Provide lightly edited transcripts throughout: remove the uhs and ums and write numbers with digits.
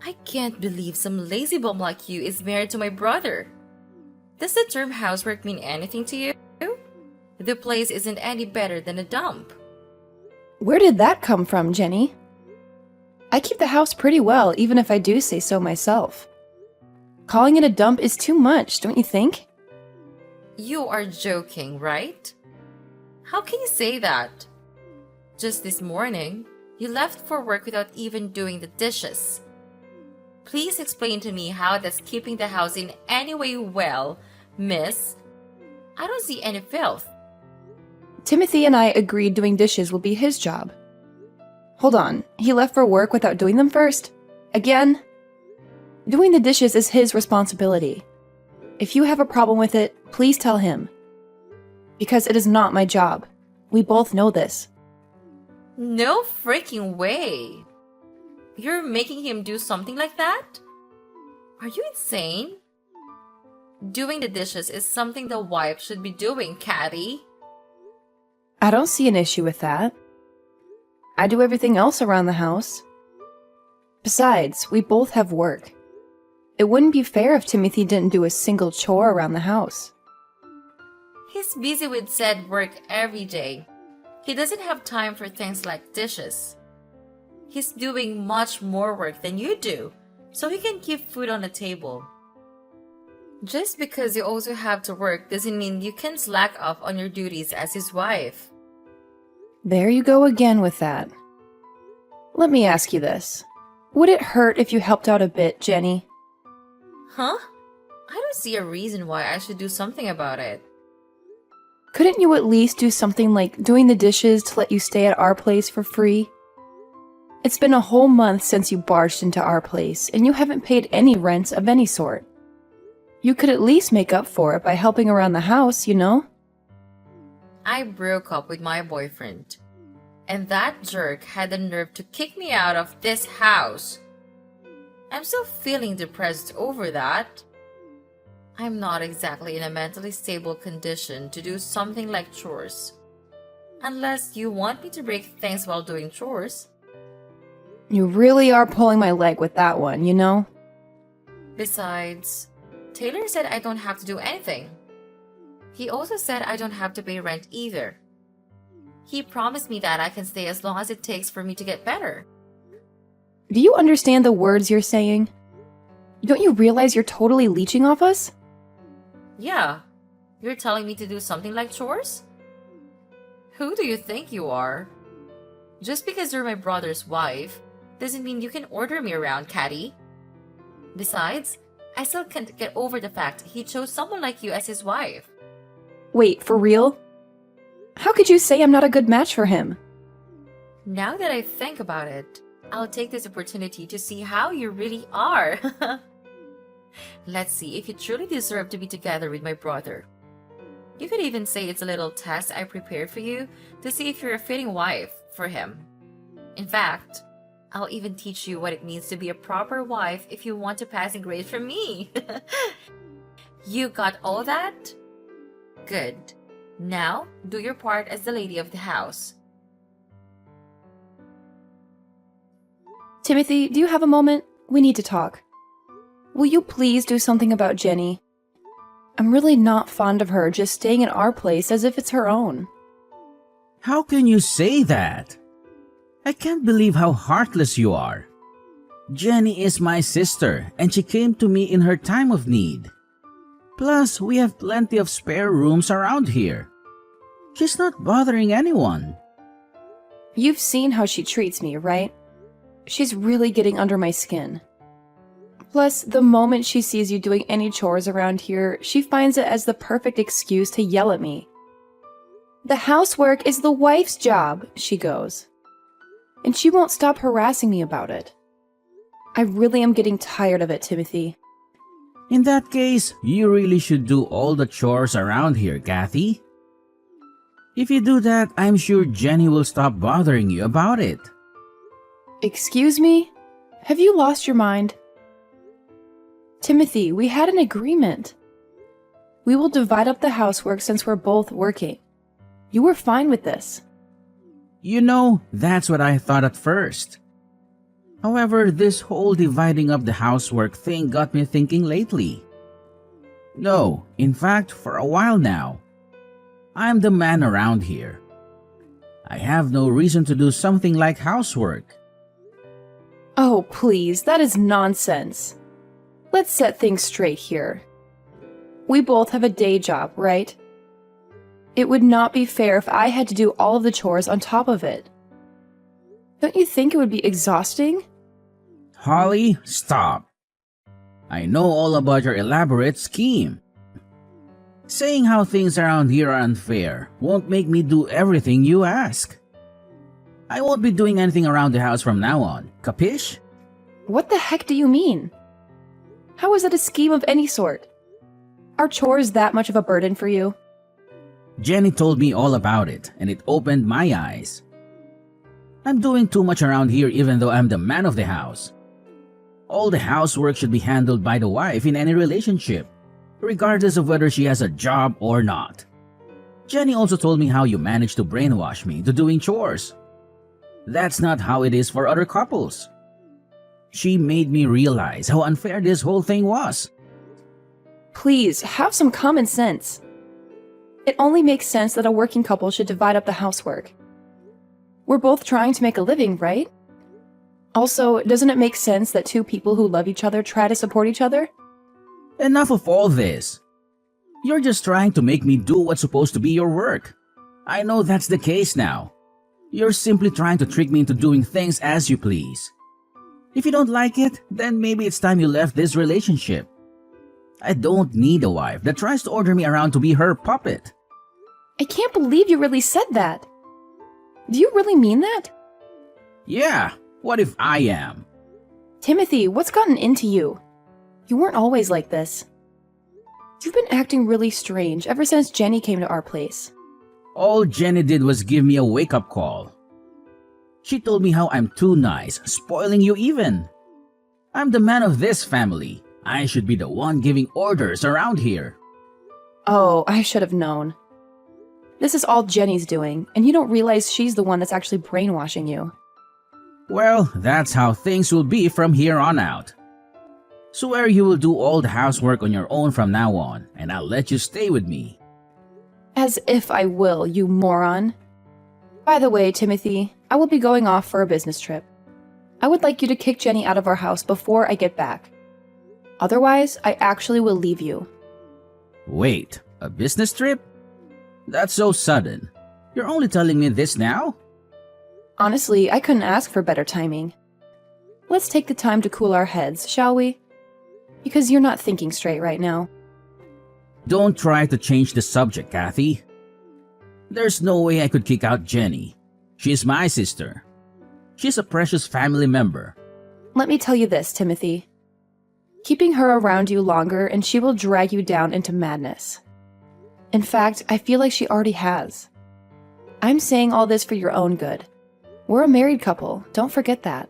I can't believe some lazy bum like you is married to my brother. Does the term housework mean anything to you? The place isn't any better than a dump. Where did that come from, Jenny? I keep the house pretty well, even if I do say so myself. Calling it a dump is too much, don't you think? You are joking, right? How can you say that? Just this morning, you left for work without even doing the dishes. Please explain to me how that's keeping the house in any way well, miss. I don't see any filth. Timothy and I agreed doing dishes will be his job. Hold on, he left for work without doing them first? Again? Doing the dishes is his responsibility. If you have a problem with it, please tell him. Because it is not my job. We both know this. No freaking way. You're making him do something like that? Are you insane? Doing the dishes is something the wife should be doing, Cathy. I don't see an issue with that. I do everything else around the house. Besides, we both have work. It wouldn't be fair if Timothy didn't do a single chore around the house. He's busy with said work every day. He doesn't have time for things like dishes. He's doing much more work than you do, so he can keep food on the table. Just because you also have to work doesn't mean you can slack off on your duties as his wife. There you go again with that. Let me ask you this. Would it hurt if you helped out a bit, Jenny? Huh? I don't see a reason why I should do something about it. Couldn't you at least do something like doing the dishes to let you stay at our place for free? It's been a whole month since you barged into our place, and you haven't paid any rent of any sort. You could at least make up for it by helping around the house, you know? I broke up with my boyfriend, and that jerk had the nerve to kick me out of this house. I'm still feeling depressed over that. I'm not exactly in a mentally stable condition to do something like chores. Unless you want me to break things while doing chores. You really are pulling my leg with that one, you know? Besides, Taylor said I don't have to do anything. He also said I don't have to pay rent either. He promised me that I can stay as long as it takes for me to get better. Do you understand the words you're saying? Don't you realize you're totally leeching off us? Yeah, you're telling me to do something like chores? Who do you think you are? Just because you're my brother's wife doesn't mean you can order me around, Catty. Besides, I still can't get over the fact he chose someone like you as his wife. Wait, for real? How could you say I'm not a good match for him? Now that I think about it, I'll take this opportunity to see how you really are. Let's see if you truly deserve to be together with my brother. You could even say it's a little test I prepared for you to see if you're a fitting wife for him. In fact, I'll even teach you what it means to be a proper wife if you want a passing grade from me. You got all that? Good. Now, do your part as the lady of the house. Timothy, do you have a moment? We need to talk. Will you please do something about Jenny? I'm really not fond of her just staying in our place as if it's her own. How can you say that? I can't believe how heartless you are. Jenny is my sister, and she came to me in her time of need. Plus, we have plenty of spare rooms around here. She's not bothering anyone. You've seen how she treats me, right? She's really getting under my skin. Plus, the moment she sees you doing any chores around here, she finds it as the perfect excuse to yell at me. The housework is the wife's job, she goes. And she won't stop harassing me about it. I really am getting tired of it, Timothy. In that case, you really should do all the chores around here, Kathy. If you do that, I'm sure Jenny will stop bothering you about it. Excuse me? Have you lost your mind? Timothy, we had an agreement. We will divide up the housework since we're both working. You were fine with this. You know, that's what I thought at first. However, this whole dividing up the housework thing got me thinking lately. No, in fact, for a while now. I'm the man around here. I have no reason to do something like housework. Oh, please, that is nonsense. Let's set things straight here. We both have a day job, right? It would not be fair if I had to do all of the chores on top of it. Don't you think it would be exhausting? Holly, stop. I know all about your elaborate scheme. Saying how things around here are unfair won't make me do everything you ask. I won't be doing anything around the house from now on, capish? What the heck do you mean? How is that a scheme of any sort? Are chores that much of a burden for you? Jenny told me all about it, and it opened my eyes. I'm doing too much around here even though I'm the man of the house. All the housework should be handled by the wife in any relationship, regardless of whether she has a job or not. Jenny also told me how you managed to brainwash me into doing chores. That's not how it is for other couples. She made me realize how unfair this whole thing was. Please, have some common sense. It only makes sense that a working couple should divide up the housework. We're both trying to make a living, right? Also, doesn't it make sense that two people who love each other try to support each other? Enough of all this. You're just trying to make me do what's supposed to be your work. I know that's the case now. You're simply trying to trick me into doing things as you please. If you don't like it, then maybe it's time you left this relationship. I don't need a wife that tries to order me around to be her puppet. I can't believe you really said that. Do you really mean that? Yeah, what if I am? Timothy, what's gotten into you? You weren't always like this. You've been acting really strange ever since Jenny came to our place. All Jenny did was give me a wake-up call. She told me how I'm too nice, spoiling you even. I'm the man of this family. I should be the one giving orders around here. Oh, I should have known. This is all Jenny's doing, and you don't realize she's the one that's actually brainwashing you. Well, that's how things will be from here on out. Swear you will do all the housework on your own from now on, and I'll let you stay with me. As if I will, you moron. By the way, Timothy, I will be going off for a business trip. I would like you to kick Jenny out of our house before I get back. Otherwise, I actually will leave you. Wait, a business trip? That's so sudden. You're only telling me this now? Honestly, I couldn't ask for better timing. Let's take the time to cool our heads, shall we? Because you're not thinking straight right now. Don't try to change the subject, Kathy. There's no way I could kick out Jenny. She's my sister. She's a precious family member. Let me tell you this, Timothy. Keeping her around you longer and she will drag you down into madness. In fact, I feel like she already has. I'm saying all this for your own good. We're a married couple, don't forget that.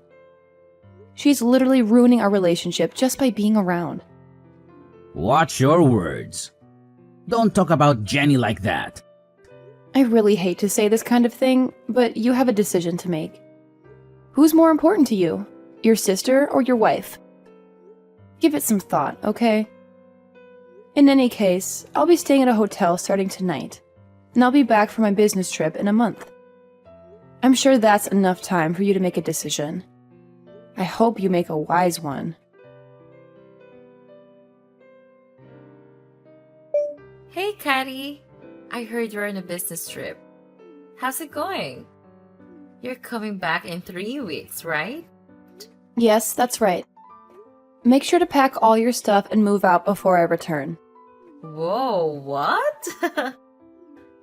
She's literally ruining our relationship just by being around. Watch your words. Don't talk about Jenny like that. I really hate to say this kind of thing, but you have a decision to make. Who's more important to you, your sister or your wife? Give it some thought, okay? In any case, I'll be staying at a hotel starting tonight, and I'll be back for my business trip in a month. I'm sure that's enough time for you to make a decision. I hope you make a wise one. Hey, Caddy. I heard you're on a business trip. How's it going? You're coming back in 3 weeks, right? Yes, that's right. Make sure to pack all your stuff and move out before I return. Whoa, what?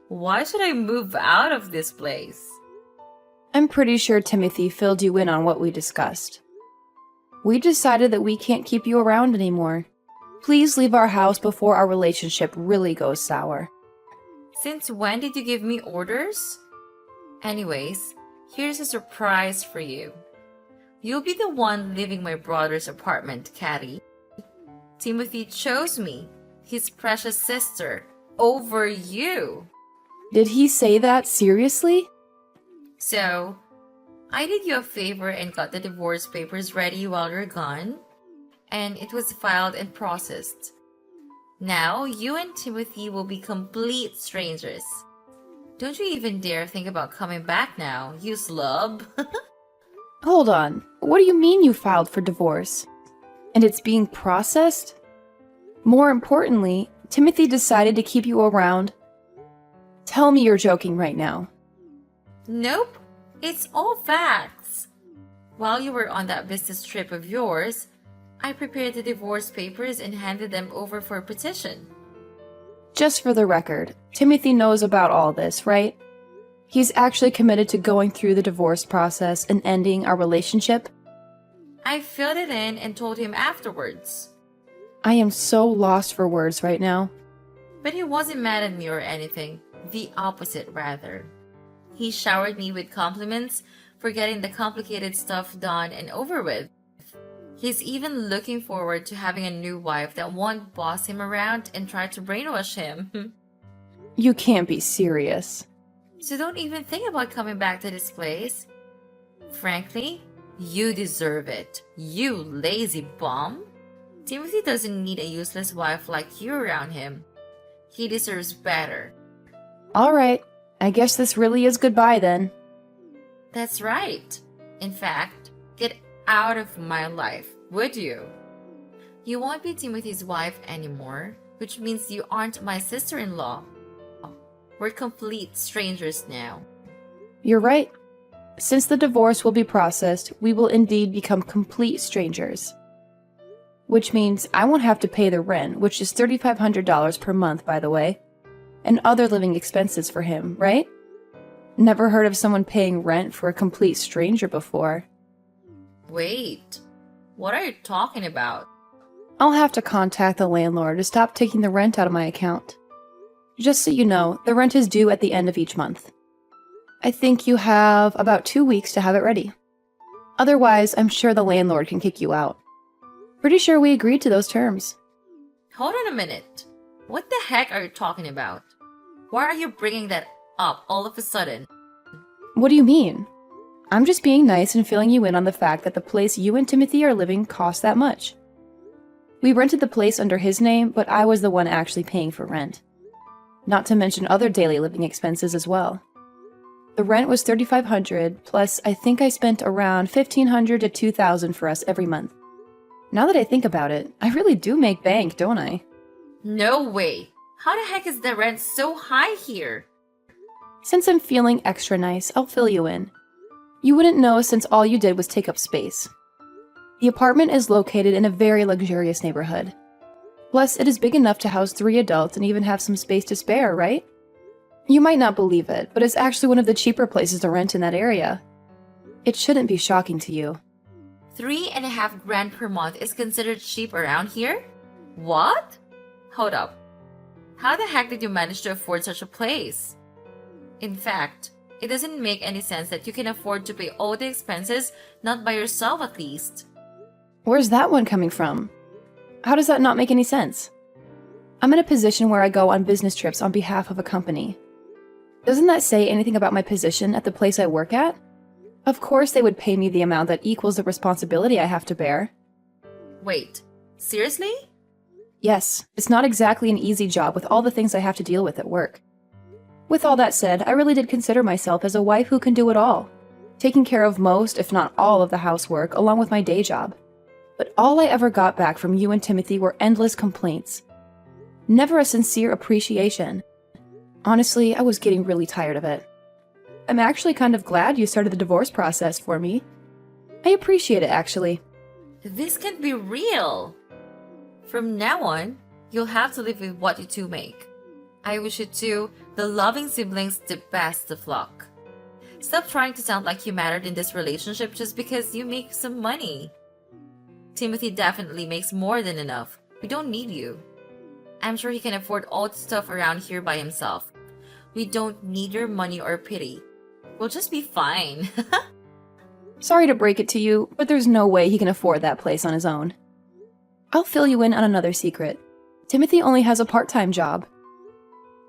Why should I move out of this place? I'm pretty sure Timothy filled you in on what we discussed. We decided that we can't keep you around anymore. Please leave our house before our relationship really goes sour. Since when did you give me orders? Anyways, here's a surprise for you. You'll be the one leaving my brother's apartment, Caddy. Timothy chose me, his precious sister, over you. Did he say that seriously? So, I did you a favor and got the divorce papers ready while you're gone, and it was filed and processed. Now, you and Timothy will be complete strangers. Don't you even dare think about coming back now, you slub. Hold on. What do you mean you filed for divorce? And it's being processed? More importantly, Timothy decided to keep you around. Tell me you're joking right now. Nope, it's all facts. While you were on that business trip of yours, I prepared the divorce papers and handed them over for a petition. Just for the record, Timothy knows about all this, right? He's actually committed to going through the divorce process and ending our relationship? I filled it in and told him afterwards. I am so lost for words right now. But he wasn't mad at me or anything. The opposite, rather. He showered me with compliments for getting the complicated stuff done and over with. He's even looking forward to having a new wife that won't boss him around and try to brainwash him. You can't be serious. So don't even think about coming back to this place. Frankly, you deserve it, you lazy bum. Timothy doesn't need a useless wife like you around him. He deserves better. Alright, I guess this really is goodbye then. That's right. In fact, get out of my life, would you? You won't be Timothy's wife anymore, which means you aren't my sister-in-law. We're complete strangers now. You're right. Since the divorce will be processed, we will indeed become complete strangers. Which means I won't have to pay the rent, which is $3,500 per month, by the way, and other living expenses for him, right? Never heard of someone paying rent for a complete stranger before. Wait, what are you talking about? I'll have to contact the landlord to stop taking the rent out of my account. Just so you know, the rent is due at the end of each month. I think you have about 2 weeks to have it ready. Otherwise, I'm sure the landlord can kick you out. Pretty sure we agreed to those terms. Hold on a minute. What the heck are you talking about? Why are you bringing that up all of a sudden? What do you mean? I'm just being nice and filling you in on the fact that the place you and Timothy are living costs that much. We rented the place under his name, but I was the one actually paying for rent. Not to mention other daily living expenses as well. The rent was $3,500, plus I think I spent around $1,500 to $2,000 for us every month. Now that I think about it, I really do make bank, don't I? No way. How the heck is the rent so high here? Since I'm feeling extra nice, I'll fill you in. You wouldn't know since all you did was take up space. The apartment is located in a very luxurious neighborhood. Plus, it is big enough to house 3 adults and even have some space to spare, right? You might not believe it, but it's actually one of the cheaper places to rent in that area. It shouldn't be shocking to you. $3.5 grand per month is considered cheap around here? What? Hold up. How the heck did you manage to afford such a place? In fact, it doesn't make any sense that you can afford to pay all the expenses not by yourself at least. Where's that one coming from? How does that not make any sense? I'm in a position where I go on business trips on behalf of a company. Doesn't that say anything about my position at the place I work at? Of course they would pay me the amount that equals the responsibility I have to bear. Wait, seriously? Yes, it's not exactly an easy job with all the things I have to deal with at work. With all that said, I really did consider myself as a wife who can do it all, taking care of most, if not all, of the housework along with my day job. But all I ever got back from you and Timothy were endless complaints. Never a sincere appreciation. Honestly, I was getting really tired of it. I'm actually kind of glad you started the divorce process for me. I appreciate it, actually. This can't be real. From now on, you'll have to live with what you two make. I wish you two, the loving siblings, the best of luck. Stop trying to sound like you mattered in this relationship just because you make some money. Timothy definitely makes more than enough. We don't need you. I'm sure he can afford all the stuff around here by himself. We don't need your money or pity. We'll just be fine. Sorry to break it to you, but there's no way he can afford that place on his own. I'll fill you in on another secret. Timothy only has a part-time job.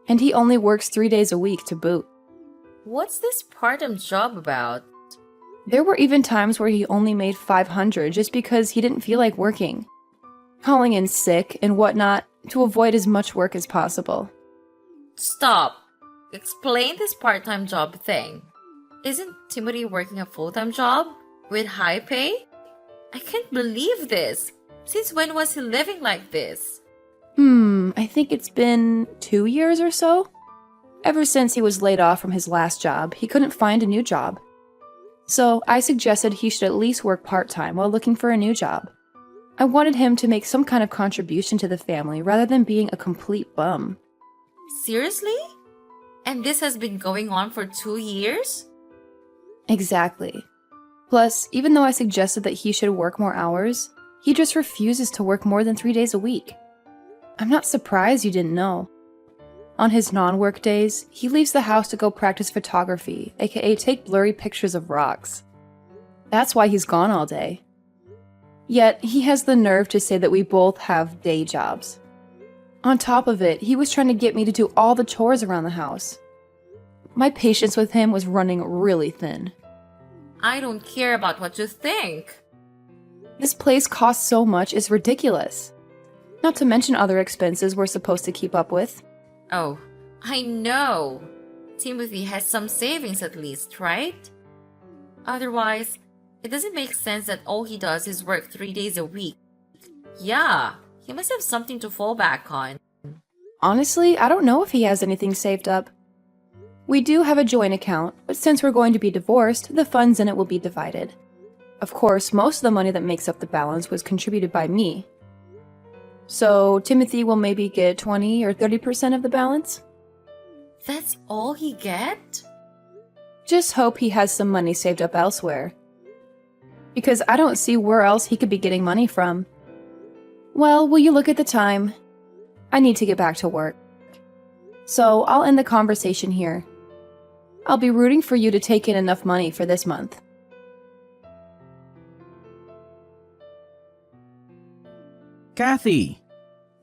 And he only works 3 days a week to boot. What's this part-time job about? There were even times where he only made $500 just because he didn't feel like working, calling in sick and whatnot to avoid as much work as possible. Stop. Explain this part-time job thing. Isn't Timothy working a full-time job with high pay? I can't believe this. Since when was he living like this? I think it's been 2 years or so. Ever since he was laid off from his last job, he couldn't find a new job. So I suggested he should at least work part-time while looking for a new job. I wanted him to make some kind of contribution to the family rather than being a complete bum. Seriously? And this has been going on for 2 years? Exactly. Plus, even though I suggested that he should work more hours, he just refuses to work more than 3 days a week. I'm not surprised you didn't know. On his non-work days, he leaves the house to go practice photography, aka take blurry pictures of rocks. That's why he's gone all day. Yet, he has the nerve to say that we both have day jobs. On top of it, he was trying to get me to do all the chores around the house. My patience with him was running really thin. I don't care about what you think. This place costs so much, it's ridiculous. Not to mention other expenses we're supposed to keep up with. Oh, I know. Timothy has some savings at least, right? Otherwise, it doesn't make sense that all he does is work 3 days a week. Yeah, he must have something to fall back on. Honestly, I don't know if he has anything saved up. We do have a joint account, but since we're going to be divorced, the funds in it will be divided. Of course, most of the money that makes up the balance was contributed by me. So, Timothy will maybe get 20 or 30% of the balance? That's all he get? Just hope he has some money saved up elsewhere. Because I don't see where else he could be getting money from. Well, will you look at the time? I need to get back to work. So, I'll end the conversation here. I'll be rooting for you to take in enough money for this month. Kathy,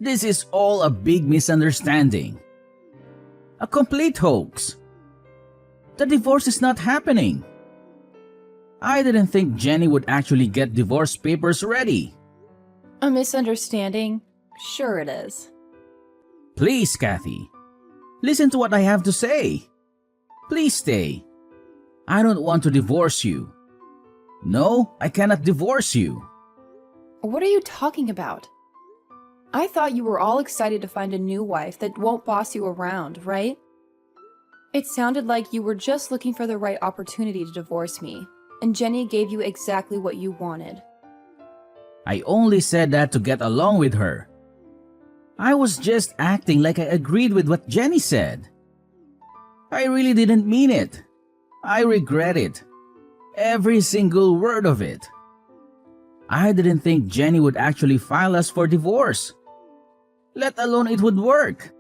this is all a big misunderstanding. A complete hoax. The divorce is not happening. I didn't think Jenny would actually get divorce papers ready. A misunderstanding? Sure it is. Please, Kathy, listen to what I have to say. Please stay. I don't want to divorce you. No, I cannot divorce you. What are you talking about? I thought you were all excited to find a new wife that won't boss you around, right? It sounded like you were just looking for the right opportunity to divorce me, and Jenny gave you exactly what you wanted. I only said that to get along with her. I was just acting like I agreed with what Jenny said. I really didn't mean it. I regret it. Every single word of it. I didn't think Jenny would actually file us for divorce, let alone it would work.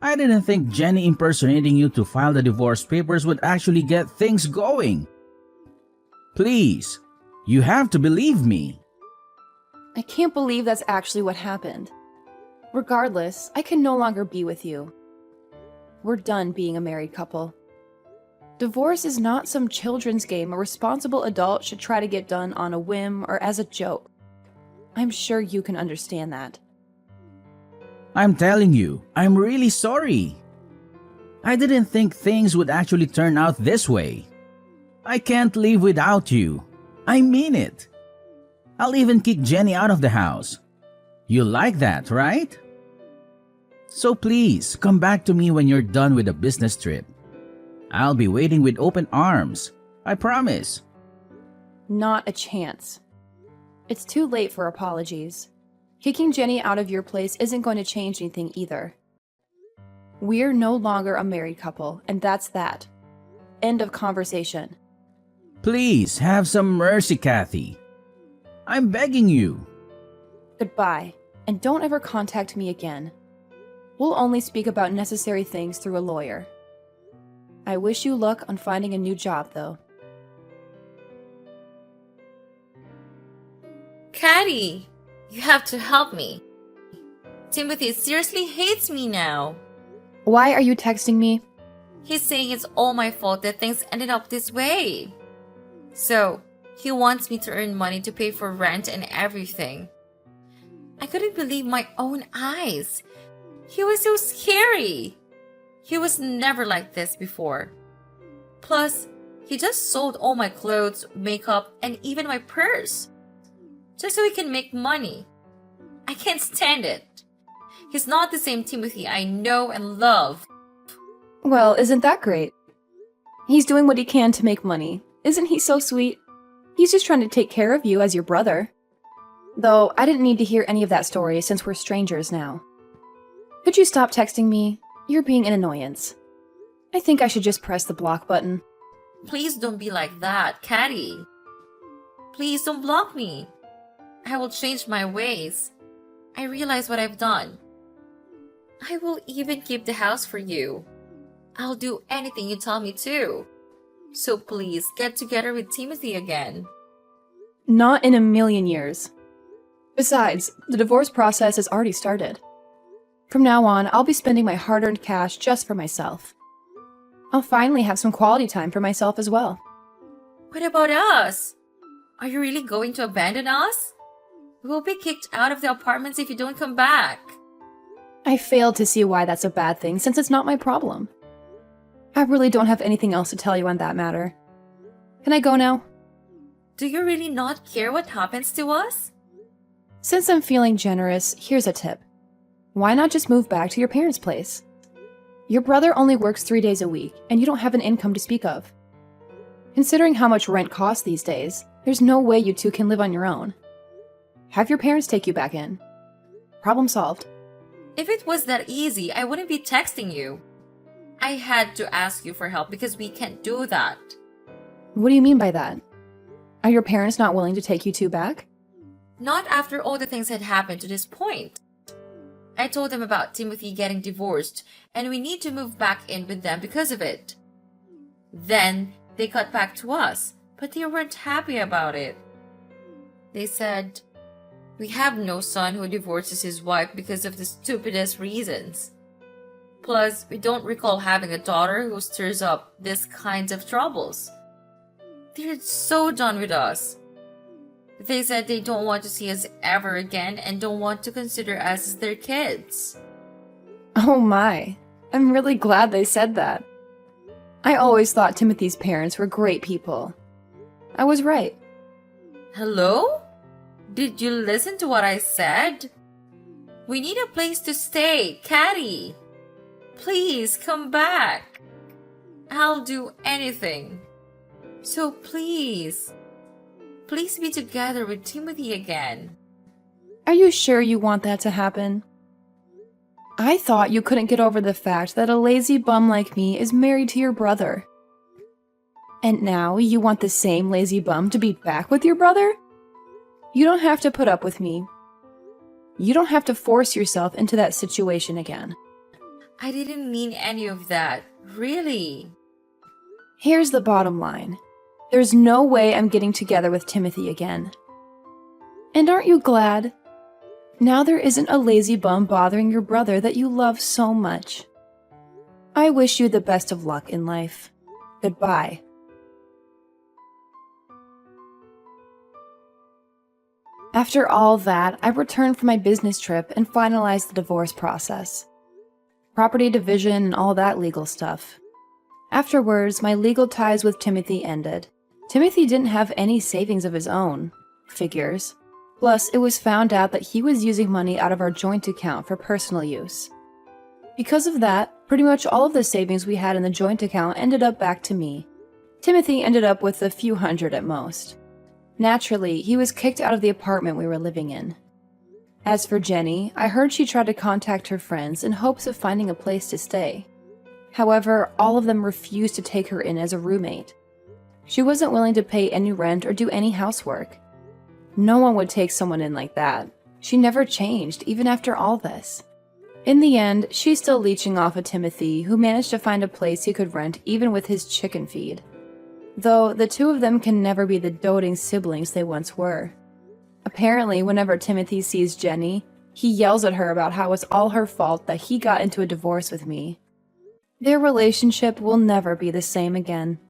I didn't think Jenny impersonating you to file the divorce papers would actually get things going. Please, you have to believe me. I can't believe that's actually what happened. Regardless, I can no longer be with you. We're done being a married couple. Divorce is not some children's game a responsible adult should try to get done on a whim or as a joke. I'm sure you can understand that. I'm telling you, I'm really sorry. I didn't think things would actually turn out this way. I can't live without you. I mean it. I'll even kick Jenny out of the house. You like that, right? So please, come back to me when you're done with the business trip. I'll be waiting with open arms. I promise. Not a chance. It's too late for apologies. Kicking Jenny out of your place isn't going to change anything either. We're no longer a married couple, and that's that. End of conversation. Please, have some mercy, Kathy. I'm begging you. Goodbye, and don't ever contact me again. We'll only speak about necessary things through a lawyer. I wish you luck on finding a new job, though. Caddy, you have to help me. Timothy seriously hates me now. Why are you texting me? He's saying it's all my fault that things ended up this way. So, he wants me to earn money to pay for rent and everything. I couldn't believe my own eyes. He was so scary. He was never like this before. Plus, he just sold all my clothes, makeup, and even my purse. Just so he can make money. I can't stand it. He's not the same Timothy I know and love. Well, isn't that great? He's doing what he can to make money. Isn't he so sweet? He's just trying to take care of you as your brother. Though, I didn't need to hear any of that story since we're strangers now. Could you stop texting me? You're being an annoyance. I think I should just press the block button. Please don't be like that, Caddy. Please don't block me. I will change my ways. I realize what I've done. I will even keep the house for you. I'll do anything you tell me to. So please get together with Timothy again. Not in a million years. Besides, the divorce process has already started. From now on, I'll be spending my hard-earned cash just for myself. I'll finally have some quality time for myself as well. What about us? Are you really going to abandon us? We'll be kicked out of the apartments if you don't come back. I failed to see why that's a bad thing since it's not my problem. I really don't have anything else to tell you on that matter. Can I go now? Do you really not care what happens to us? Since I'm feeling generous, here's a tip. Why not just move back to your parents' place? Your brother only works 3 days a week, and you don't have an income to speak of. Considering how much rent costs these days, there's no way you two can live on your own. Have your parents take you back in. Problem solved. If it was that easy, I wouldn't be texting you. I had to ask you for help because we can't do that. What do you mean by that? Are your parents not willing to take you two back? Not after all the things had happened to this point. I told them about Timothy getting divorced and we need to move back in with them because of it. Then they got back to us, but they weren't happy about it. They said, "We have no son who divorces his wife because of the stupidest reasons. Plus, we don't recall having a daughter who stirs up these kinds of troubles." They're so done with us. They said they don't want to see us ever again and don't want to consider us as their kids. Oh my, I'm really glad they said that. I always thought Timothy's parents were great people. I was right. Hello? Did you listen to what I said? We need a place to stay, Caddy. Please come back. I'll do anything. So please be together with Timothy again. Are you sure you want that to happen? I thought you couldn't get over the fact that a lazy bum like me is married to your brother. And now you want the same lazy bum to be back with your brother? You don't have to put up with me. You don't have to force yourself into that situation again. I didn't mean any of that, really. Here's the bottom line. There's no way I'm getting together with Timothy again. And aren't you glad? Now there isn't a lazy bum bothering your brother that you love so much. I wish you the best of luck in life. Goodbye. After all that, I returned from my business trip and finalized the divorce process. Property division and all that legal stuff. Afterwards, my legal ties with Timothy ended. Timothy didn't have any savings of his own. Figures. Plus, it was found out that he was using money out of our joint account for personal use. Because of that, pretty much all of the savings we had in the joint account ended up back to me. Timothy ended up with a few hundred at most. Naturally, he was kicked out of the apartment we were living in. As for Jenny, I heard she tried to contact her friends in hopes of finding a place to stay. However, all of them refused to take her in as a roommate. She wasn't willing to pay any rent or do any housework. No one would take someone in like that. She never changed, even after all this. In the end, she's still leeching off of Timothy, who managed to find a place he could rent even with his chicken feed. Though, the two of them can never be the doting siblings they once were. Apparently, whenever Timothy sees Jenny, he yells at her about how it's all her fault that he got into a divorce with me. Their relationship will never be the same again.